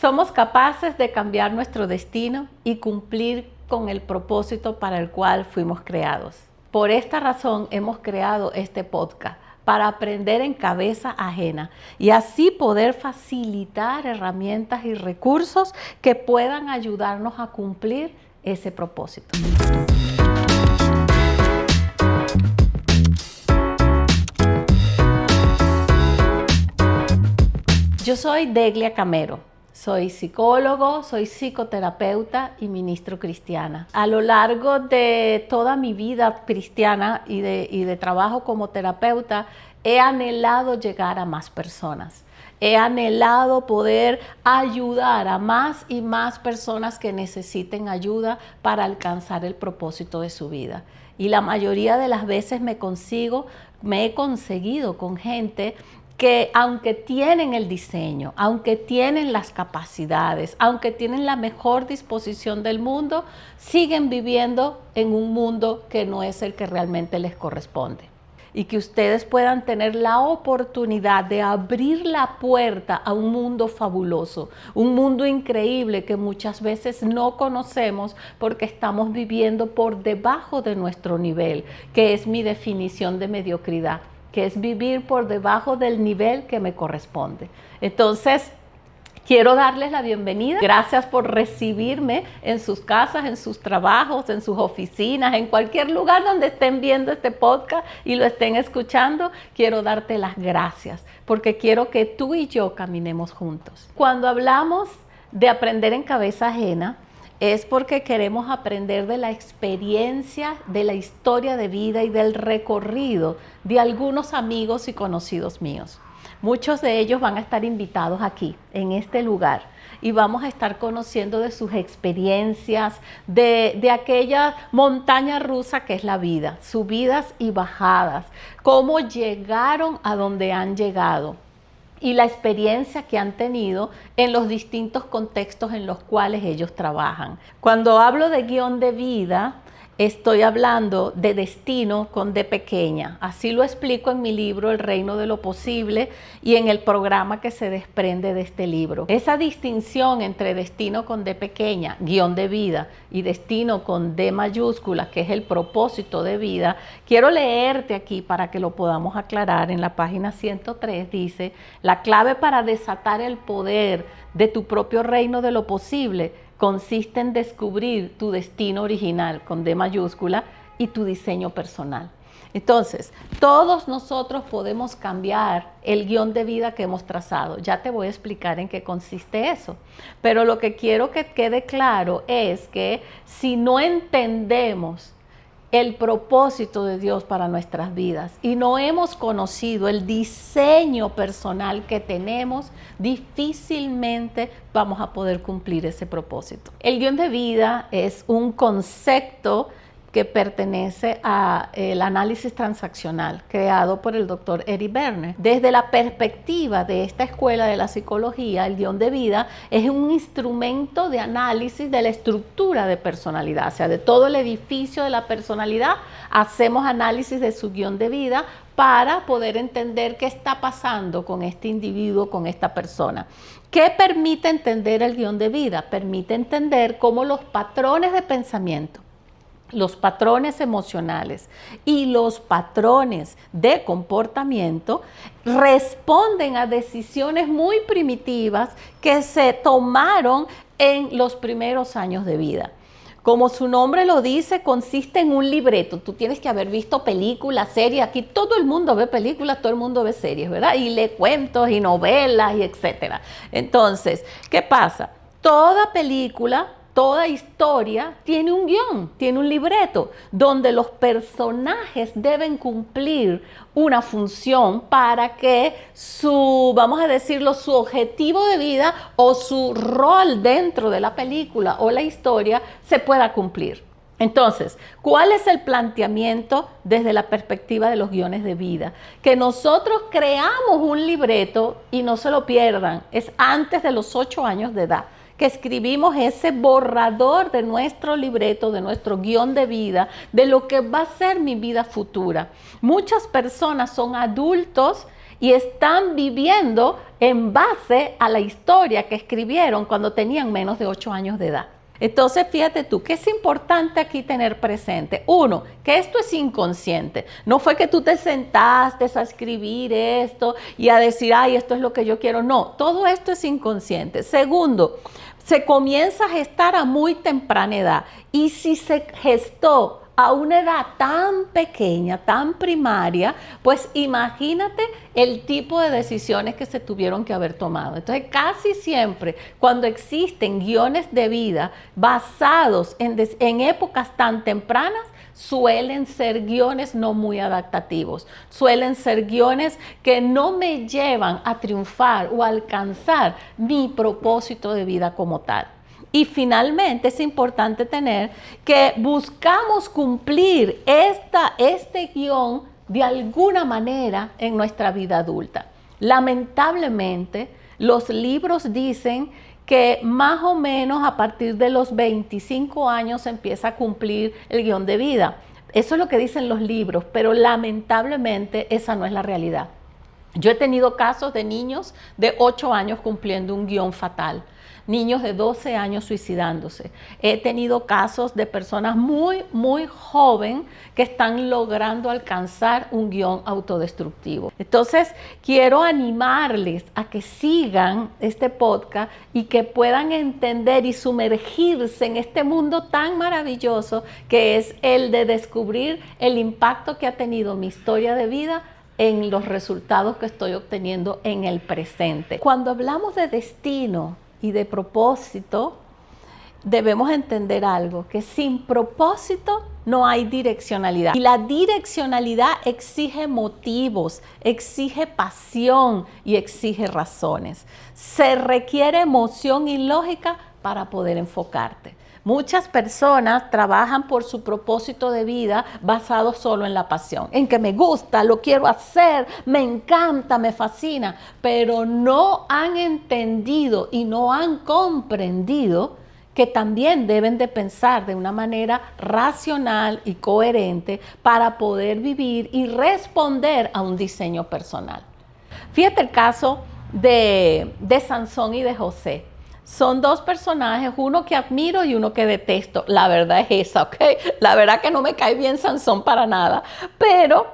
Somos capaces de cambiar nuestro destino y cumplir con el propósito para el cual fuimos creados. Por esta razón hemos creado este podcast, para aprender en cabeza ajena y así poder facilitar herramientas y recursos que puedan ayudarnos a cumplir ese propósito. Yo soy Deglia Camero, soy psicólogo, soy psicoterapeuta y ministro cristiana. A lo largo de toda mi vida cristiana y de trabajo como terapeuta, he anhelado llegar a más personas. He anhelado poder ayudar a más y más personas que necesiten ayuda para alcanzar el propósito de su vida. Y la mayoría de las veces me he conseguido con gente que aunque tienen el diseño, aunque tienen las capacidades, aunque tienen la mejor disposición del mundo, siguen viviendo en un mundo que no es el que realmente les corresponde. Y que ustedes puedan tener la oportunidad de abrir la puerta a un mundo fabuloso, un mundo increíble que muchas veces no conocemos porque estamos viviendo por debajo de nuestro nivel, que es mi definición de mediocridad, que es vivir por debajo del nivel que me corresponde. Entonces, quiero darles la bienvenida. Gracias por recibirme en sus casas, en sus trabajos, en sus oficinas, en cualquier lugar donde estén viendo este podcast y lo estén escuchando. Quiero darte las gracias porque quiero que tú y yo caminemos juntos. Cuando hablamos de aprender en cabeza ajena, es porque queremos aprender de la experiencia, de la historia de vida y del recorrido de algunos amigos y conocidos míos. Muchos de ellos van a estar invitados aquí, en este lugar, y vamos a estar conociendo de sus experiencias, de aquella montaña rusa que es la vida, subidas y bajadas, cómo llegaron a donde han llegado y la experiencia que han tenido en los distintos contextos en los cuales ellos trabajan. Cuando hablo de guión de vida, estoy hablando de destino con D pequeña. Así lo explico en mi libro El Reino de lo Posible y en el programa que se desprende de este libro. Esa distinción entre destino con D pequeña, guión de vida, y destino con D mayúscula, que es el propósito de vida, quiero leerte aquí para que lo podamos aclarar. En la página 103 dice: la clave para desatar el poder de tu propio reino de lo posible consiste en descubrir tu destino original con D mayúscula y tu diseño personal. Entonces, todos nosotros podemos cambiar el guión de vida que hemos trazado. Ya te voy a explicar en qué consiste eso. Pero lo que quiero que quede claro es que si no entendemos el propósito de Dios para nuestras vidas y no hemos conocido el diseño personal que tenemos, difícilmente vamos a poder cumplir ese propósito. El guión de vida es un concepto que pertenece al análisis transaccional creado por el doctor Eric Berne. Desde la perspectiva de esta escuela de la psicología, el guión de vida es un instrumento de análisis de la estructura de personalidad, o sea, de todo el edificio de la personalidad, hacemos análisis de su guión de vida para poder entender qué está pasando con este individuo, con esta persona. ¿Qué permite entender el guión de vida? Permite entender cómo los patrones de pensamiento, los patrones emocionales y los patrones de comportamiento responden a decisiones muy primitivas que se tomaron en los primeros años de vida. Como su nombre lo dice, consiste en un libreto. Tú tienes que haber visto películas, series. Aquí todo el mundo ve películas, todo el mundo ve series, ¿verdad? Y lee cuentos y novelas y etcétera. Entonces, ¿qué pasa? Toda película, toda historia tiene un guión, tiene un libreto, donde los personajes deben cumplir una función para que vamos a decirlo, su objetivo de vida o su rol dentro de la película o la historia se pueda cumplir. Entonces, ¿cuál es el planteamiento desde la perspectiva de los guiones de vida? Que nosotros creamos un libreto y no se lo pierdan, es antes de los 8 años de edad. Que escribimos ese borrador de nuestro libreto, de nuestro guión de vida, de lo que va a ser mi vida futura. Muchas personas son adultos y están viviendo en base a la historia que escribieron cuando tenían menos de 8 años de edad. Entonces, fíjate tú, ¿qué es importante aquí tener presente? Uno, que esto es inconsciente. No fue que tú te sentaste a escribir esto y a decir, ay, esto es lo que yo quiero. No, todo esto es inconsciente. Segundo, se comienza a gestar a muy temprana edad. Y si se gestó a una edad tan pequeña, tan primaria, pues imagínate el tipo de decisiones que se tuvieron que haber tomado. Entonces, casi siempre cuando existen guiones de vida basados en épocas tan tempranas, suelen ser guiones no muy adaptativos, suelen ser guiones que no me llevan a triunfar o a alcanzar mi propósito de vida como tal. Y finalmente es importante tener que buscamos cumplir este guión de alguna manera en nuestra vida adulta. Lamentablemente, los libros dicen que más o menos a partir de los 25 años se empieza a cumplir el guión de vida. Eso es lo que dicen los libros, pero lamentablemente esa no es la realidad. Yo he tenido casos de niños de 8 años cumpliendo un guión fatal. Niños de 12 años suicidándose. He tenido casos de personas muy, muy jóvenes que están logrando alcanzar un guión autodestructivo. Entonces, quiero animarles a que sigan este podcast y que puedan entender y sumergirse en este mundo tan maravilloso que es el de descubrir el impacto que ha tenido mi historia de vida en los resultados que estoy obteniendo en el presente. Cuando hablamos de destino y de propósito, debemos entender algo, que sin propósito no hay direccionalidad. Y la direccionalidad exige motivos, exige pasión y exige razones. Se requiere emoción y lógica para poder enfocarte. Muchas personas trabajan por su propósito de vida basado solo en la pasión, en que me gusta, lo quiero hacer, me encanta, me fascina, pero no han entendido y no han comprendido que también deben de pensar de una manera racional y coherente para poder vivir y responder a un diseño personal. Fíjate el caso de Sansón y de José. Son dos personajes, uno que admiro y uno que detesto. La verdad es esa, ¿ok? La verdad que no me cae bien Sansón para nada. Pero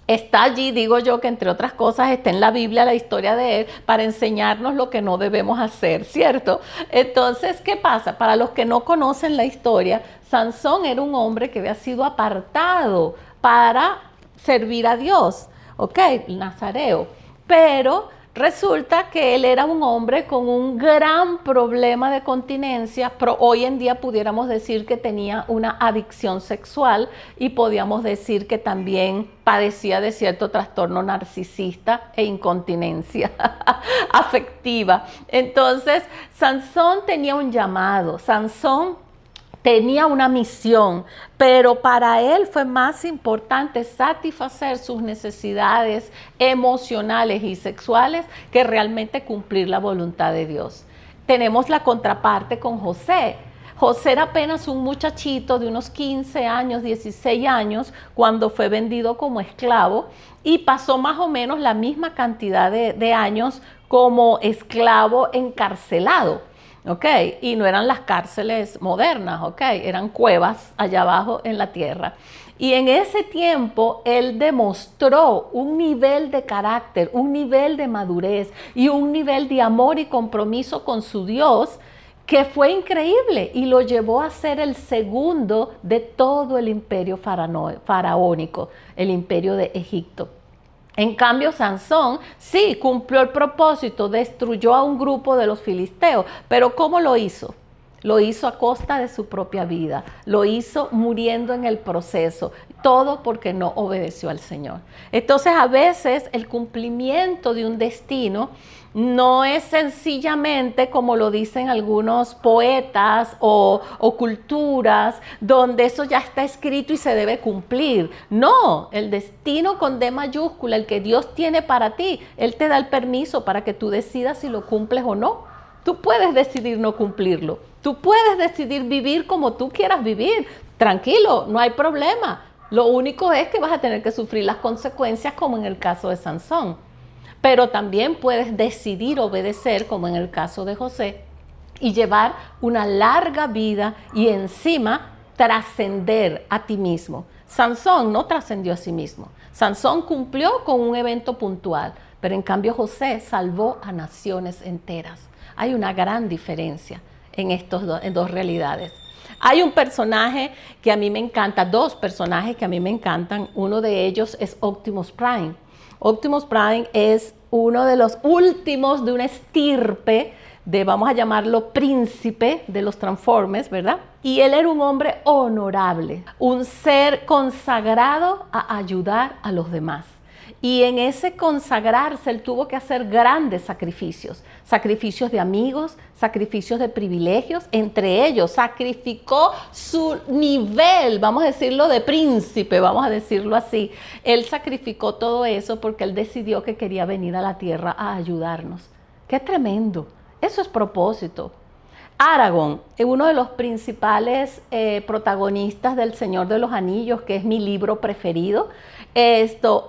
está allí, digo yo, que entre otras cosas está en la Biblia la historia de él para enseñarnos lo que no debemos hacer, ¿cierto? Entonces, ¿qué pasa? Para los que no conocen la historia, Sansón era un hombre que había sido apartado para servir a Dios, ¿ok? Nazareo. Pero resulta que él era un hombre con un gran problema de continencia, pero hoy en día pudiéramos decir que tenía una adicción sexual y podíamos decir que también padecía de cierto trastorno narcisista e incontinencia afectiva. Entonces, Sansón tenía un llamado, Sansón tenía una misión, pero para él fue más importante satisfacer sus necesidades emocionales y sexuales que realmente cumplir la voluntad de Dios. Tenemos la contraparte con José. José era apenas un muchachito de unos 15 años, 16 años, cuando fue vendido como esclavo y pasó más o menos la misma cantidad de años como esclavo encarcelado. ¿Ok? Y no eran las cárceles modernas, ¿ok? Eran cuevas allá abajo en la tierra. Y en ese tiempo él demostró un nivel de carácter, un nivel de madurez y un nivel de amor y compromiso con su Dios que fue increíble y lo llevó a ser el segundo de todo el imperio faraónico, el imperio de Egipto. En cambio, Sansón sí cumplió el propósito, destruyó a un grupo de los filisteos, pero ¿cómo lo hizo? Lo hizo a costa de su propia vida, lo hizo muriendo en el proceso, todo porque no obedeció al Señor. Entonces, a veces el cumplimiento de un destino no es sencillamente como lo dicen algunos poetas o culturas, donde eso ya está escrito y se debe cumplir. No, el destino con D mayúscula, el que Dios tiene para ti, Él te da el permiso para que tú decidas si lo cumples o no. Tú puedes decidir no cumplirlo. Tú puedes decidir vivir como tú quieras vivir. Tranquilo, no hay problema. Lo único es que vas a tener que sufrir las consecuencias, como en el caso de Sansón. pero también puedes decidir obedecer, como en el caso de José, y llevar una larga vida y encima trascender a ti mismo. Sansón no trascendió a sí mismo. Sansón cumplió con un evento puntual, pero en cambio José salvó a naciones enteras. Hay una gran diferencia en en dos realidades. Hay un personaje que a mí me encanta, dos personajes que a mí me encantan. Uno de ellos es Optimus Prime. Optimus Prime es uno de los últimos de una estirpe de, vamos a llamarlo, príncipe de los Transformers, ¿verdad? Y él era un hombre honorable, un ser consagrado a ayudar a los demás. Y en ese consagrarse, él tuvo que hacer grandes sacrificios, sacrificios de amigos, sacrificios de privilegios, entre ellos sacrificó su nivel, vamos a decirlo, de príncipe, vamos a decirlo así. Él sacrificó todo eso porque él decidió que quería venir a la tierra a ayudarnos. ¡Qué tremendo! Eso es propósito. Aragorn, uno de los principales protagonistas del Señor de los Anillos, que es mi libro preferido.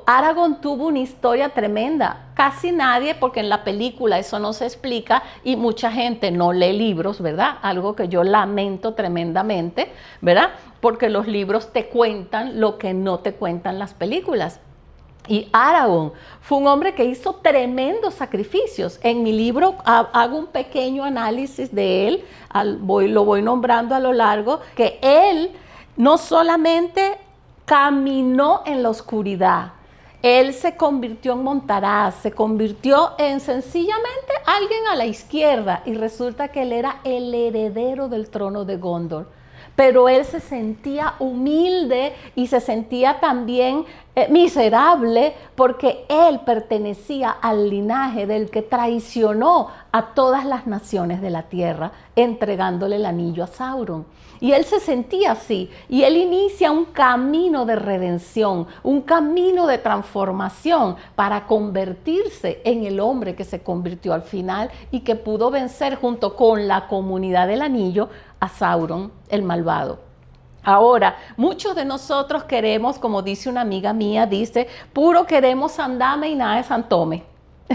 Aragorn tuvo una historia tremenda. Casi nadie, porque en la película eso no se explica y mucha gente no lee libros, ¿verdad? Algo que yo lamento tremendamente, ¿verdad? Porque los libros te cuentan lo que no te cuentan las películas. Y Aragorn fue un hombre que hizo tremendos sacrificios. En mi libro hago un pequeño análisis de él, lo voy nombrando a lo largo, que él no solamente caminó en la oscuridad, él se convirtió en Montaraz, se convirtió en sencillamente alguien a la izquierda y resulta que él era el heredero del trono de Gondor. Pero él se sentía humilde y se sentía también miserable porque él pertenecía al linaje del que traicionó a todas las naciones de la tierra, entregándole el anillo a Sauron. Y él se sentía así, y él inicia un camino de redención, un camino de transformación para convertirse en el hombre que se convirtió al final y que pudo vencer junto con la comunidad del anillo a Sauron, el malvado. Ahora, muchos de nosotros queremos, como dice una amiga mía, dice, puro queremos Sandame y nada de Santome.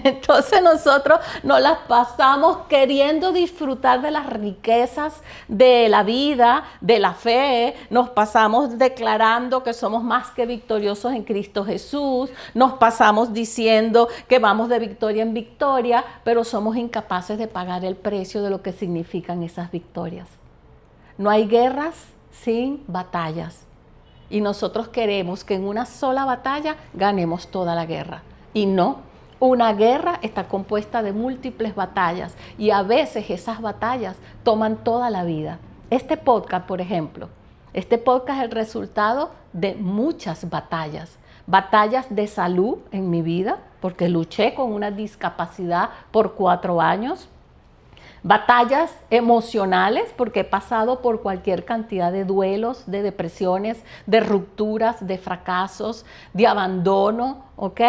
Entonces nosotros nos las pasamos queriendo disfrutar de las riquezas de la vida, de la fe, nos pasamos declarando que somos más que victoriosos en Cristo Jesús, nos pasamos diciendo que vamos de victoria en victoria, pero somos incapaces de pagar el precio de lo que significan esas victorias. No hay guerras sin batallas y nosotros queremos que en una sola batalla ganemos toda la guerra y no. Una guerra está compuesta de múltiples batallas y a veces esas batallas toman toda la vida. Este podcast, por ejemplo, es el resultado de muchas batallas. Batallas de salud en mi vida, porque luché con una discapacidad por 4 años. Batallas emocionales, porque he pasado por cualquier cantidad de duelos, de depresiones, de rupturas, de fracasos, de abandono, ¿ok?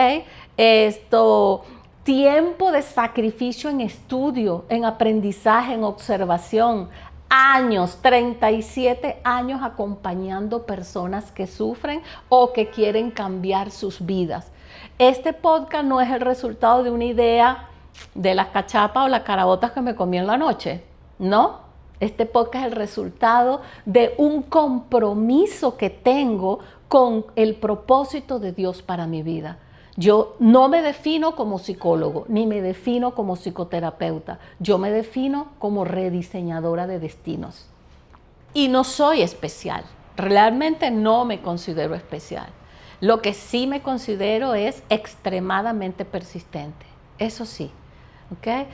Tiempo de sacrificio en estudio, en aprendizaje, en observación. Años, 37 años acompañando personas que sufren o que quieren cambiar sus vidas. Este podcast no es el resultado de una idea de las cachapas o las caraotas que me comí en la noche, no. Este podcast es el resultado de un compromiso que tengo con el propósito de Dios para mi vida. Yo no me defino como psicólogo, ni me defino como psicoterapeuta. Yo me defino como rediseñadora de destinos. Y no soy especial. Realmente no me considero especial. Lo que sí me considero es extremadamente persistente. Eso sí. ¿Okay?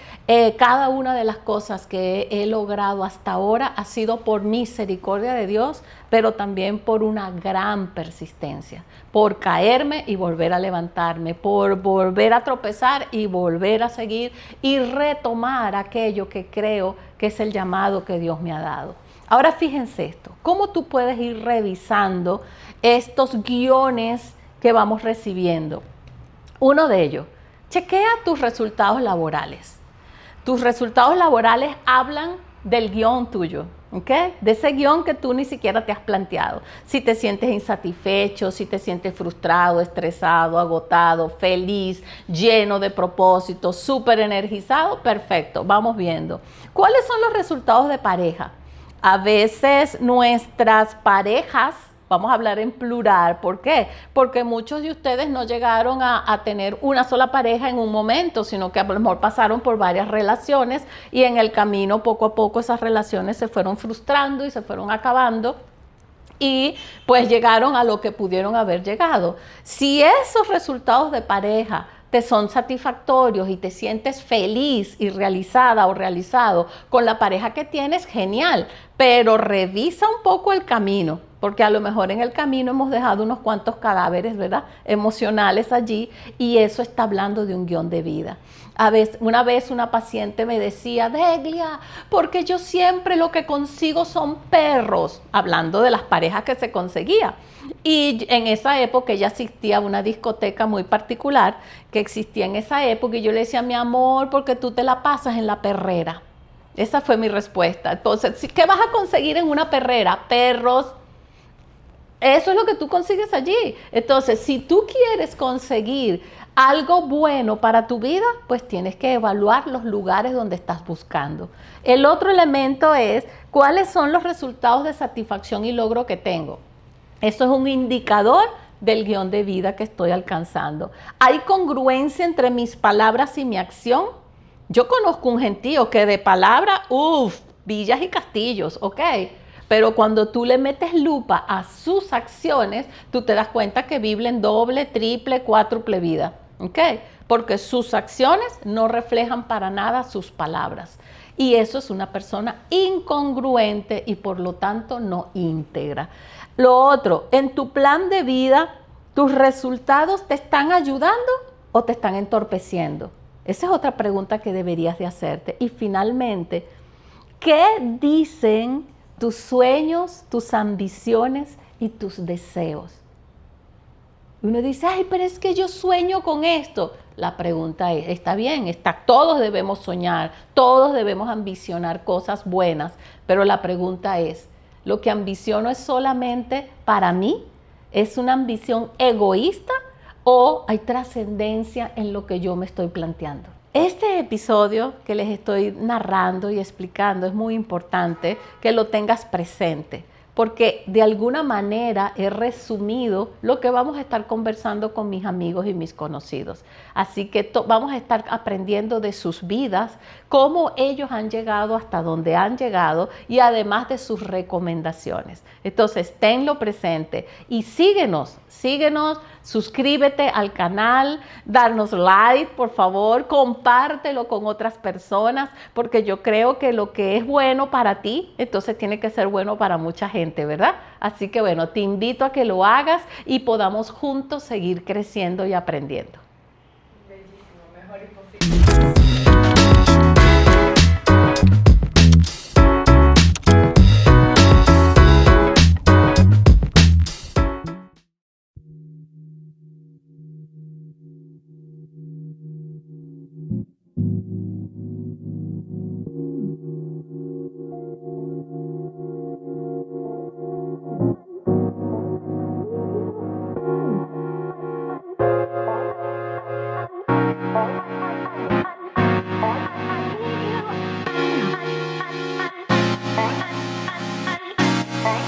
Cada una de las cosas que he logrado hasta ahora ha sido por misericordia de Dios, pero también por una gran persistencia, por caerme y volver a levantarme, por volver a tropezar y volver a seguir y retomar aquello que creo que es el llamado que Dios me ha dado. Ahora fíjense esto, ¿cómo tú puedes ir revisando estos guiones que vamos recibiendo? Uno de ellos, chequea tus resultados laborales. Tus resultados laborales hablan del guión tuyo, ¿ok? De ese guión que tú ni siquiera te has planteado. Si te sientes insatisfecho, si te sientes frustrado, estresado, agotado, feliz, lleno de propósito, súper energizado, perfecto, vamos viendo. ¿Cuáles son los resultados de pareja? A veces nuestras parejas, vamos a hablar en plural, ¿por qué? Porque muchos de ustedes no llegaron a tener una sola pareja en un momento, sino que a lo mejor pasaron por varias relaciones y en el camino poco a poco esas relaciones se fueron frustrando y se fueron acabando y pues llegaron a lo que pudieron haber llegado. Si esos resultados de pareja te son satisfactorios y te sientes feliz y realizada o realizado con la pareja que tienes, genial, pero revisa un poco el camino, porque a lo mejor en el camino hemos dejado unos cuantos cadáveres, ¿verdad?, emocionales allí, y eso está hablando de un guión de vida. Una vez una paciente me decía, Deglia, porque yo siempre lo que consigo son perros, hablando de las parejas que se conseguía. Y en esa época ella asistía a una discoteca muy particular que existía en esa época y yo le decía, mi amor, porque tú te la pasas en la perrera. Esa fue mi respuesta. Entonces, ¿qué vas a conseguir en una perrera? Perros. Eso es lo que tú consigues allí. Entonces, si tú quieres conseguir algo bueno para tu vida, pues tienes que evaluar los lugares donde estás buscando. El otro elemento es, ¿cuáles son los resultados de satisfacción y logro que tengo? Eso es un indicador del guión de vida que estoy alcanzando. ¿Hay congruencia entre mis palabras y mi acción? Yo conozco un gentío que de palabra, villas y castillos, ¿ok? Pero cuando tú le metes lupa a sus acciones, tú te das cuenta que viven doble, triple, cuádruple vida, ¿ok? Porque sus acciones no reflejan para nada sus palabras. Y eso es una persona incongruente y por lo tanto no íntegra. Lo otro, en tu plan de vida, ¿tus resultados te están ayudando o te están entorpeciendo? Esa es otra pregunta que deberías de hacerte. Y finalmente, ¿qué dicen tus sueños, tus ambiciones y tus deseos? Uno dice, ay, pero es que yo sueño con esto. La pregunta es, está bien, todos debemos soñar, todos debemos ambicionar cosas buenas, pero la pregunta es, ¿lo que ambiciono es solamente para mí? ¿Es una ambición egoísta o hay trascendencia en lo que yo me estoy planteando? Este episodio que les estoy narrando y explicando es muy importante que lo tengas presente, porque de alguna manera he resumido lo que vamos a estar conversando con mis amigos y mis conocidos. Así que vamos a estar aprendiendo de sus vidas, cómo ellos han llegado hasta donde han llegado y además de sus recomendaciones. Entonces, tenlo presente y síguenos, suscríbete al canal, darnos like, por favor, compártelo con otras personas, porque yo creo que lo que es bueno para ti, entonces tiene que ser bueno para mucha gente, ¿verdad? Así que bueno, te invito a que lo hagas y podamos juntos seguir creciendo y aprendiendo.